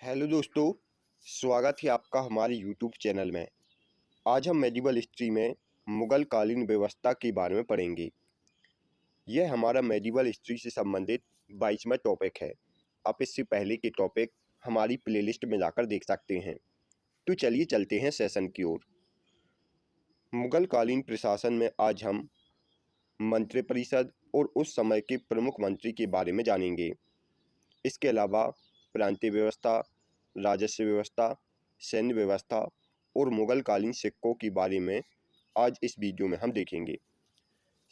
Hello दोस्तों, स्वागत है आपका हमारे यूट्यूब चैनल में। आज हम मेडिवल हिस्ट्री में मुग़ल कालीन व्यवस्था के बारे में पढ़ेंगे। यह हमारा मेडिवल हिस्ट्री से संबंधित 22वां टॉपिक है। आप इससे पहले के टॉपिक हमारी प्लेलिस्ट में जाकर देख सकते हैं। तो चलिए चलते हैं सेशन की ओर। मुग़ल कालीन प्रशासन में आज हम मंत्रिपरिषद और उस समय के प्रमुख मंत्री के बारे में जानेंगे। इसके अलावा प्रांतीय व्यवस्था, राजस्व व्यवस्था, सैन्य व्यवस्था और मुग़ल कालीन सिक्कों के बारे में आज इस वीडियो में हम देखेंगे।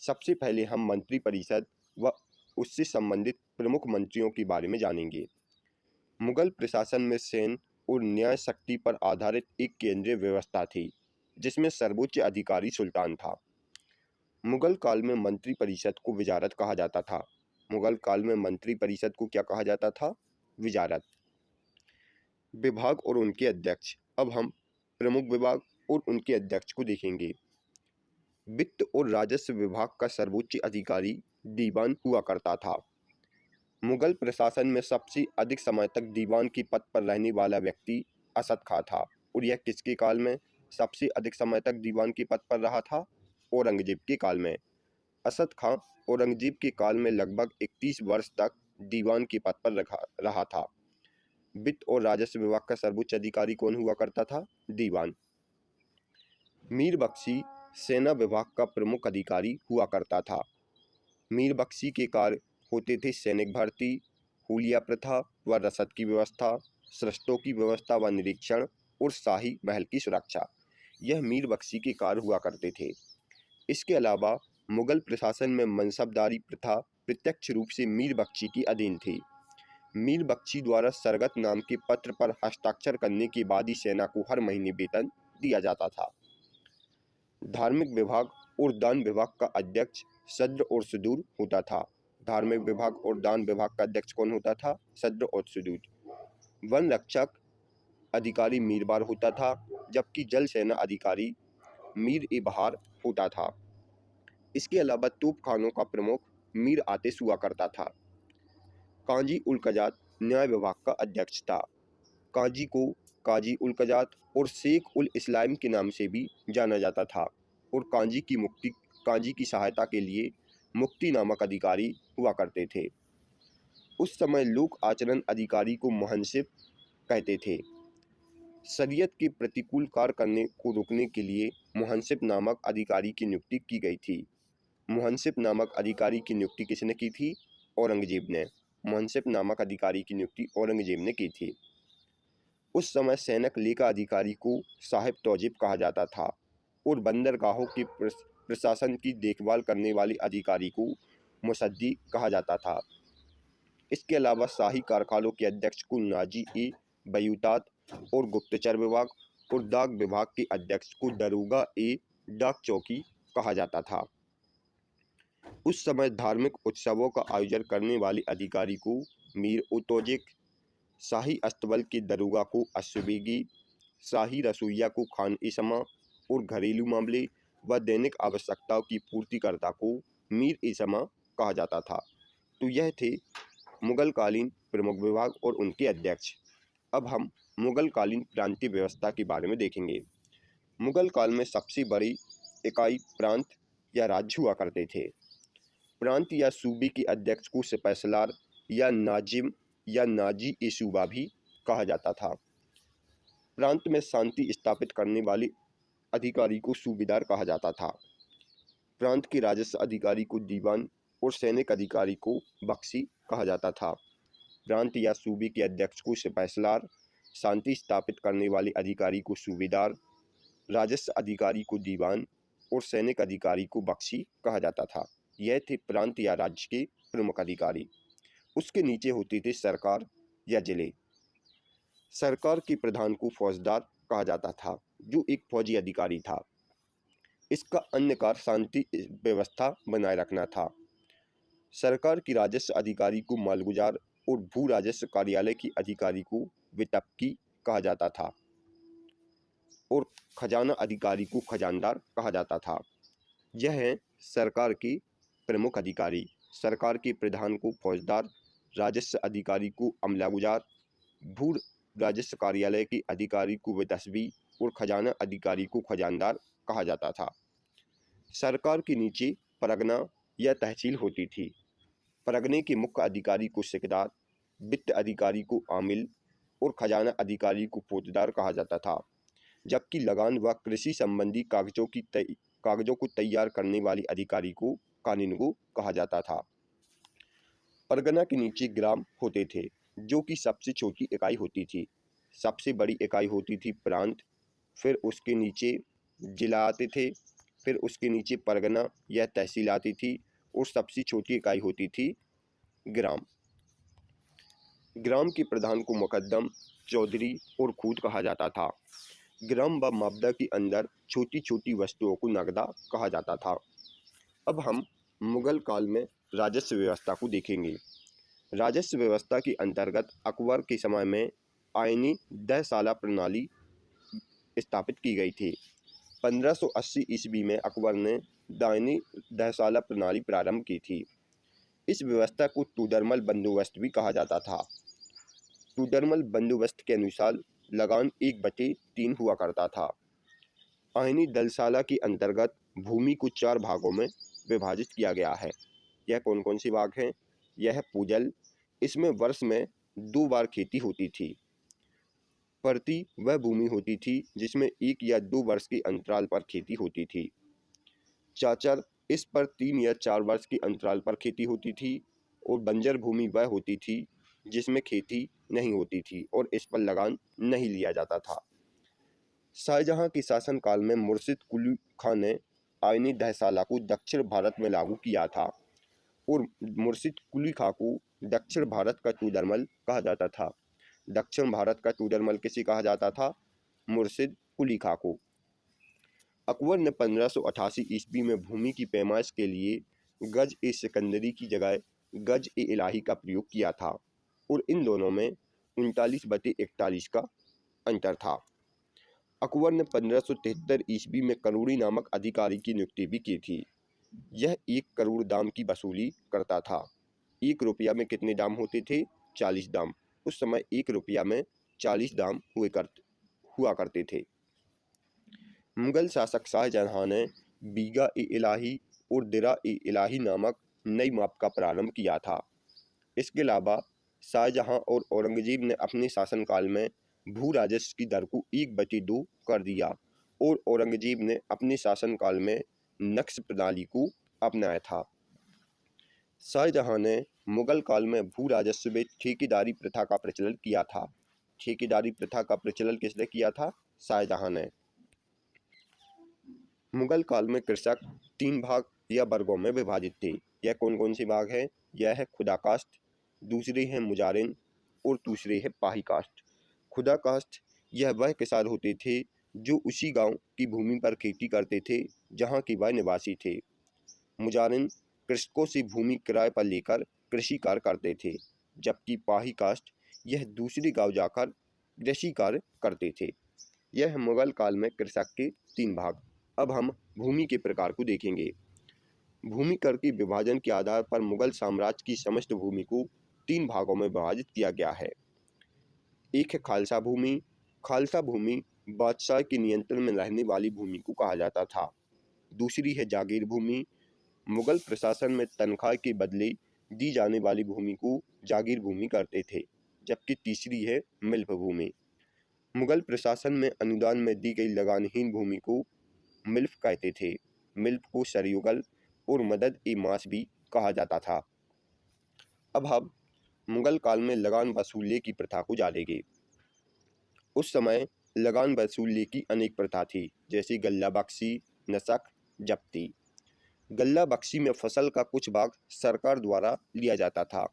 सबसे पहले हम मंत्रिपरिषद व उससे संबंधित प्रमुख मंत्रियों के बारे में जानेंगे। मुग़ल प्रशासन में सैन्य और न्याय शक्ति पर आधारित एक केंद्रीय व्यवस्था थी, जिसमें सर्वोच्च अधिकारी सुल्तान था। मुग़ल काल में मंत्रिपरिषद को वज़ारत कहा जाता था। मुग़ल काल में मंत्रिपरिषद को क्या कहा जाता था? वज़ारत। विभाग और उनके अध्यक्ष। अब हम प्रमुख विभाग और उनके अध्यक्ष को देखेंगे। वित्त और राजस्व विभाग का सर्वोच्च अधिकारी दीवान हुआ करता था। मुग़ल प्रशासन में सबसे अधिक समय तक दीवान के पद पर रहने वाला व्यक्ति असद खां था। और यह किसके काल में सबसे अधिक समय तक दीवान के पद पर रहा था? औरंगजेब के काल में। असद खां औरंगजेब के काल में लगभग 31 वर्ष तक दीवान के पद पर रहा था। वित्त और राजस्व विभाग का सर्वोच्च अधिकारी कौन हुआ करता था? दीवान। मीर बख्शी सेना विभाग का प्रमुख अधिकारी हुआ करता था। मीर बख्शी के कार्य होते थे सैनिक भर्ती, हुलिया प्रथा व रसद की व्यवस्था, शस्त्रों की व्यवस्था व निरीक्षण और शाही महल की सुरक्षा। यह मीर बख्शी के कार्य हुआ करते थे। इसके अलावा मुग़ल प्रशासन में मनसबदारी प्रथा प्रत्यक्ष रूप से मीर बख्शी की अधीन थी। मीर बख्शी द्वारा सरगत नाम के पत्र पर हस्ताक्षर करने के बाद ही सेना को हर महीने वेतन दिया जाता था। धार्मिक विभाग और दान विभाग का अध्यक्ष सद्र और सुदूर होता था। धार्मिक विभाग और दान विभाग का अध्यक्ष कौन होता था? सद्र और सुदूर। वन रक्षक अधिकारी मीरबार होता था, जबकि जल सेना अधिकारी मीर ए बहार होता था। इसके अलावा तोपखानों का प्रमुख मीर आतिश हुआ करता था। काजी उल कजात न्याय विभाग का अध्यक्ष था। काजी को काजी उल कजात और शेख उल इस्लाम के नाम से भी जाना जाता था। और काजी की सहायता के लिए मुफ्ती नामक अधिकारी हुआ करते थे। उस समय लोक आचरण अधिकारी को मुहंसिब कहते थे। शरीयत के प्रतिकूल कार्य करने को रोकने के लिए मुहंसिब नामक अधिकारी की नियुक्ति की गई थी। मुहंसिब नामक अधिकारी की नियुक्ति किसने की थी? औरंगजेब ने। मुहंसिब नामक अधिकारी की नियुक्ति औरंगजेब ने की थी। उस समय सैनिक लेखा अधिकारी को साहिब तौजीब कहा जाता था और बंदरगाहों के प्रशासन की देखभाल करने वाले अधिकारी को मुसद्दी कहा जाता था। इसके अलावा शाही कारखानों के अध्यक्ष को नाजी ए बयूतात और गुप्तचर विभाग और डाक विभाग के अध्यक्ष को दरोगा ए डाक चौकी कहा जाता था। उस समय धार्मिक उत्सवों का आयोजन करने वाले अधिकारी को मीर उतोजिक, शाही अस्तबल के दरोगा को अश्वबेगी, शाही रसोइया को खान ए शमा और घरेलू मामले व दैनिक आवश्यकताओं की पूर्तिकर्ता को मीर ए शमा कहा जाता था। तो यह थे मुग़ल कालीन प्रमुख विभाग और उनके अध्यक्ष। अब हम मुग़ल कालीन प्रांतीय व्यवस्था के बारे में देखेंगे। मुग़ल काल में सबसे बड़ी इकाई प्रांत या राज्य हुआ करते थे। प्रांत या सूबे के अध्यक्ष को सिपहसालार या नाजिम या नाजी ए सूबा भी कहा जाता था। प्रांत में शांति स्थापित करने वाले अधिकारी को सूबेदार कहा जाता था। प्रांत के राजस्व अधिकारी को दीवान और सैनिक अधिकारी को बख्शी कहा जाता था। प्रांत या सूबे के अध्यक्ष को सिपहसालार, शांति स्थापित करने वाले अधिकारी को सूबेदार, राजस्व अधिकारी को दीवान और सैनिक अधिकारी को बख्शी कहा जाता था। यह थे प्रांत या राज्य के प्रमुख अधिकारी। उसके नीचे होती थी सरकार या जिले। सरकार के प्रधान को फौजदार कहा जाता था, जो एक फौजी अधिकारी था। इसका अन्य कार्य शांति व्यवस्था बनाए रखना था। सरकार की राजस्व अधिकारी को मालगुजार और भू राजस्व कार्यालय के अधिकारी को वितपकी कहा जाता था और खजाना अधिकारी को खजानदार कहा जाता था। यह है सरकार के प्रमुख अधिकारी। सरकार के प्रधान को फौजदार, राजस्व अधिकारी को अमलागुजार, भू राजस्व कार्यालय के अधिकारी को वितस्वी और खजाना अधिकारी को खजानदार कहा जाता था। सरकार के नीचे परगना या तहसील होती थी। परगने के मुख्य अधिकारी को सिकदार, वित्त अधिकारी को आमिल और खजाना अधिकारी को फौजदार कहा जाता था। जबकि लगान व कृषि संबंधी कागजों को तैयार करने वाले अधिकारी को कानूनगो कहा जाता था। परगना के नीचे ग्राम होते थे, जो कि सबसे छोटी इकाई होती थी। सबसे बड़ी इकाई होती थी प्रांत, फिर उसके नीचे जिला आते थे, फिर उसके नीचे परगना या तहसील आती थी और सबसे छोटी इकाई होती थी ग्राम। ग्राम के प्रधान को मुकद्दम, चौधरी और खूद कहा जाता था। ग्राम व मापदा के अंदर छोटी छोटी वस्तुओं को नगदा कहा जाता था। अब हम मुगल काल में राजस्व व्यवस्था को देखेंगे। राजस्व व्यवस्था के अंतर्गत अकबर के समय में आयनी 10 साला प्रणाली स्थापित की गई थी। 1580 ईस्वी में अकबर ने दायनी 10 साला प्रणाली प्रारंभ की थी। इस व्यवस्था को टूडरमल बंदोबस्त भी कहा जाता था। टूडरमल बंदोबस्त के अनुसार लगान 1/3 हुआ करता था। आयनी दलसाला के अंतर्गत भूमि को 4 भागों में विभाजित किया गया है। यह कौन कौन से भाग हैं? यह पूजल, इसमें वर्ष में 2 बार खेती होती थी। प्रति वह भूमि होती थी जिसमें 1 या 2 वर्ष के अंतराल पर खेती होती थी। चाचर, इस पर 3 या 4 वर्ष के अंतराल पर खेती होती थी। और बंजर भूमि वह होती थी जिसमें खेती नहीं होती थी और इस पर लगान नहीं लिया जाता था। शाहजहां के शासनकाल में मुर्शिद कुली खां ने आयनी 10 साला को दक्षिण भारत में लागू किया था और मुर्शिद कुली खां को दक्षिण भारत का टूडरमल कहा जाता था। दक्षिण भारत का टूडरमल किसे कहा जाता था? मुर्शिद कुली खां को। अकबर ने 1588 ईस्वी में भूमि की पैमाइश के लिए गज ए सिकंदरी की जगह गज ए इलाही का प्रयोग किया था और इन दोनों में 39/41 का अंतर था। अकबर ने 1573 ईस्वी में करोड़ी नामक अधिकारी की नियुक्ति भी की थी। यह 1 करोड़ दाम की वसूली करता था। 1 रुपया में कितने दाम होते थे? 40 दाम। उस समय 1 रुपया में 40 दाम हुआ करते थे। मुगल शासक शाहजहां ने बीगा ए इलाही और दिरा ए इलाही नामक नई माप का प्रारंभ किया था। इसके अलावा शाहजहां और औरंगजेब ने अपने शासनकाल में भू राजस्व की दर को 1/2 कर दिया और औरंगजेब ने अपने शासनकाल में नक्श प्रणाली को अपनाया था। शाहजहां ने मुगल काल में भू राजस्व में ठेकेदारी प्रथा का प्रचलन किया था। ठेकेदारी प्रथा का प्रचलन किसने किया था? शाहजहां ने। मुगल काल में कृषक 3 भाग या वर्गों में विभाजित थे। यह कौन कौन से भाग हैं? यह है खुदा कास्ट, दूसरे हैं मुजारिन और दूसरे है पाही कास्ट। खुदा कास्ट यह वह किसान होते थे जो उसी गांव की भूमि पर खेती करते थे जहां के वह निवासी थे। मुजारिन कृषकों से भूमि किराए पर लेकर कृषि कार्य करते थे, जबकि पाही कास्ट यह दूसरे गांव जाकर कृषि कार्य करते थे। यह है मुगल काल में कृषक के 3 भाग। अब हम भूमि के प्रकार को देखेंगे। भूमि कर के विभाजन के आधार पर मुगल साम्राज्य की समस्त भूमि को 3 भागों में विभाजित किया गया है। एक है खालसा भूमि। खालसा भूमि बादशाह के नियंत्रण में रहने वाली भूमि को कहा जाता था। दूसरी है जागीर भूमि। मुगल प्रशासन में तनख्वाह के बदले दी जाने वाली भूमि को जागीर भूमि करते थे। जबकि तीसरी है मिल्क भूमि। मुगल प्रशासन में अनुदान में दी गई लगानहीन भूमि को मिल्क कहते थे। मिल्क को सरयुगल और मदद ए मास भी कहा जाता था। अब हम मुगल काल में लगान वसूलने की प्रथा को जानेंगे। उस समय लगान वसूलने की अनेक प्रथा थी, जैसे गल्ला बख्शी, नसक, जब्ती। गल्ला बख्शी में फसल का कुछ भाग सरकार द्वारा लिया जाता था।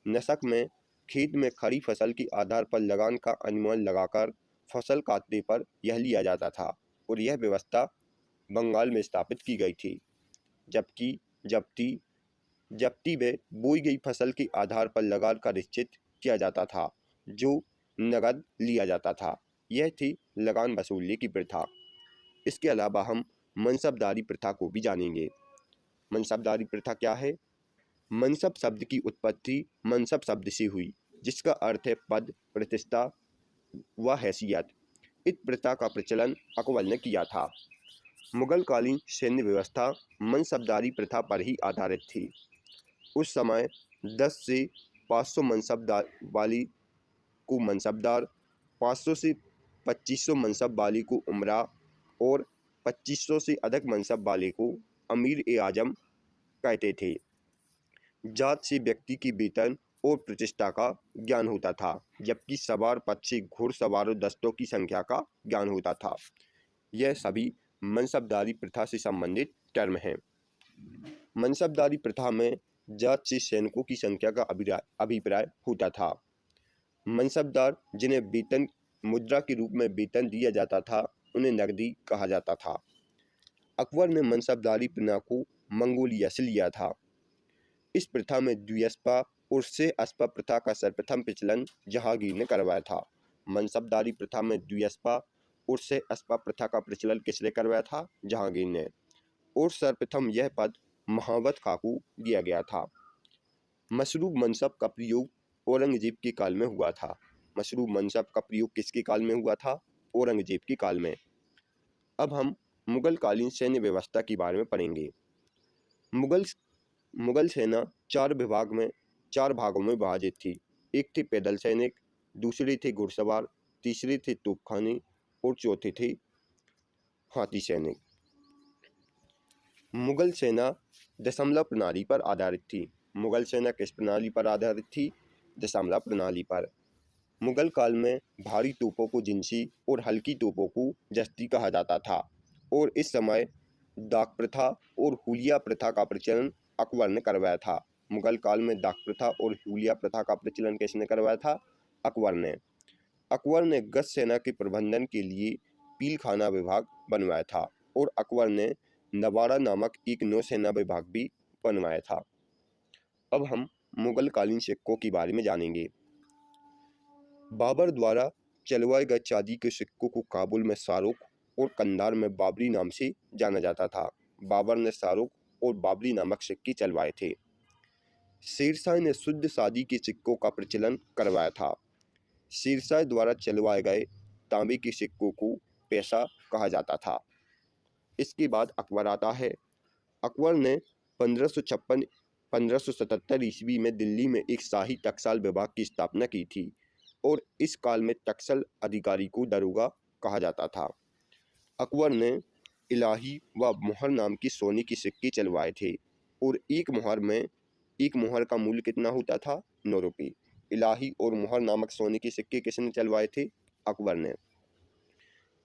नसक में खेत में खड़ी फसल के आधार पर लगान का अनुमान लगाकर फसल काटने पर यह लिया जाता था और यह व्यवस्था बंगाल में स्थापित की गई थी। जबकि जब्ती में बोई गई फसल के आधार पर लगान का निश्चित किया जाता था, जो नगद लिया जाता था। यह थी लगान वसूलने की प्रथा। इसके अलावा हम मनसबदारी प्रथा को भी जानेंगे। मनसबदारी प्रथा क्या है? मनसब शब्द की उत्पत्ति मनसब शब्द से हुई, जिसका अर्थ है पद, प्रतिष्ठा व हैसियत। इस प्रथा का प्रचलन अकबर ने किया था। मुगलकालीन सैन्य व्यवस्था मनसबदारी प्रथा पर ही आधारित थी। उस समय 10 से 500 मनसबदार वाली को मनसबदार, 500 से 2500 मनसब वाली को उमरा और 2500 से अधिक मनसब वाले को अमीर-ए-आज़म कहते थे। जात से व्यक्ति की वेतन और प्रतिष्ठा का ज्ञान होता था, जबकि सवार पद से घुड़सवारों दस्तों की संख्या का ज्ञान होता था। यह सभी मनसबदारी प्रथा से संबंधित टर्म हैं। मनसबदारी प्रथा में जात से सैनिकों की संख्या का अभिप्राय होता था। मनसबदार, जिन्हें वेतन मुद्रा के रूप में वेतन दिया जाता था, उन्हें नकदी कहा जाता था। अकबर ने मनसबदारी प्रथा को मंगोलिया से लिया था। इस प्रथा में द्विअस्पा और से-अस्पा प्रथा का सर्वप्रथम प्रचलन जहांगीर ने करवाया था। मनसबदारी प्रथा में द्विअस्पा और से-अस्पा प्रथा का प्रचलन किसने करवाया था? जहांगीर ने। और सर्वप्रथम यह पद महावत खां को दिया गया था। मशरूब मनसब का प्रयोग औरंगजेब के काल में हुआ था। मशरूब मनसब का प्रयोग किसके काल में हुआ था? औरंगजेब के काल में। अब हम मुगलकालीन सैन्य व्यवस्था के बारे में पढ़ेंगे। मुगल सेना चार भागों में विभाजित थी। एक थे पैदल सैनिक, दूसरे थे घुड़सवार, तीसरे थे तोपखाने और चौथे थे हाथी सैनिक। मुगल सेना दशमलव प्रणाली पर आधारित थी। मुगल सेना किस प्रणाली पर आधारित थी? दशमलव प्रणाली पर। मुगल काल में भारी तोपों को जिंसी और हल्की तोपों को जस्ती कहा जाता था और इस समय डाक प्रथा और हुलिया प्रथा का प्रचलन अकबर ने करवाया था। मुगल काल में डाक प्रथा और हुलिया प्रथा का प्रचलन किसने करवाया था? अकबर ने। अकबर ने गश्त सेना के प्रबंधन के लिए पीलखाना विभाग बनवाया था और अकबर ने नवाड़ा नामक एक नौसेना विभाग भी बनवाया था। अब हम मुगलकालीन सिक्कों के बारे में जानेंगे। बाबर द्वारा चलवाए गए चांदी के सिक्कों को काबुल में शाहरुख और कंधार में बाबरी नाम से जाना जाता था। बाबर ने शाहरुख और बाबरी नामक सिक्के चलवाए थे। शेरशाह ने शुद्ध चांदी के सिक्कों का प्रचलन करवाया था। शेरशाह द्वारा चलवाए गए तांबे के सिक्कों को पैसा कहा जाता था। इसके बाद अकबर आता है। अकबर ने 1577 ईस्वी में दिल्ली में एक शाही टकसाल विभाग की स्थापना की थी और इस काल में टकसाल अधिकारी को दरोगा कहा जाता था। अकबर ने इलाही व मुहर नाम की सोने के सिक्के चलवाए थे और एक मुहर का मूल्य कितना होता था? 9 रुपये। इलाही और मुहर नामक सोने के सिक्के किसने चलवाए थे? अकबर ने।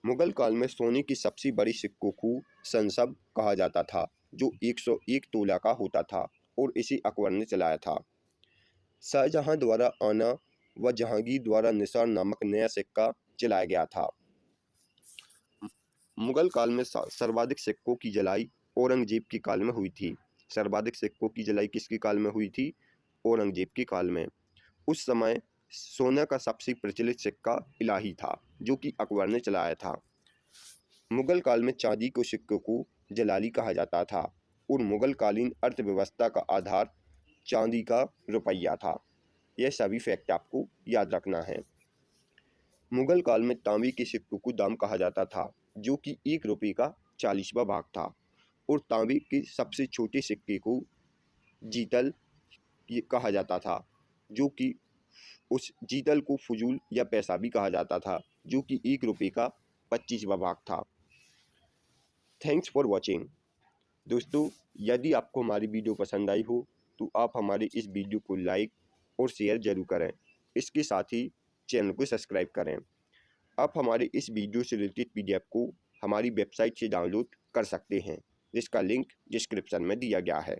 मुगल काल में सोने की सबसे बड़ी सिक्कों को संसब कहा जाता था, जो 101 तोला का होता था और इसे अकबर ने चलाया था। शाहजहां द्वारा आना व जहांगीर द्वारा निसार नामक नया सिक्का चलाया गया था। मुगल काल में सर्वाधिक सिक्कों की जलाई औरंगजेब के काल में हुई थी। सर्वाधिक सिक्कों की जलाई किसके काल में हुई थी? औरंगजेब के काल में। उस समय सोना का सबसे प्रचलित सिक्का इलाही था, जो कि अकबर ने चलाया था। मुगल काल में चांदी के सिक्कों को जलाली कहा जाता था और मुगल कालीन अर्थव्यवस्था का आधार चांदी का रुपया था। यह सभी फैक्ट आपको याद रखना है। मुगल काल में तांबे के सिक्कों को दाम कहा जाता था, जो कि 1 रुपये का 40वां भाग था और तांबे के सबसे छोटे सिक्के को जीतल कहा जाता था, जो कि उस जीतल को फजूल या पैसा भी कहा जाता था, जो कि 1 रुपये का 25वां भाग था। Thanks for watching. दोस्तों, यदि आपको हमारी वीडियो पसंद आई हो तो आप हमारे इस वीडियो को लाइक और शेयर जरूर करें। इसके साथ ही चैनल को सब्सक्राइब करें। आप हमारे इस वीडियो से रिलेटेड PDF को हमारी वेबसाइट से डाउनलोड कर सकते हैं, जिसका लिंक डिस्क्रिप्शन में दिया गया है।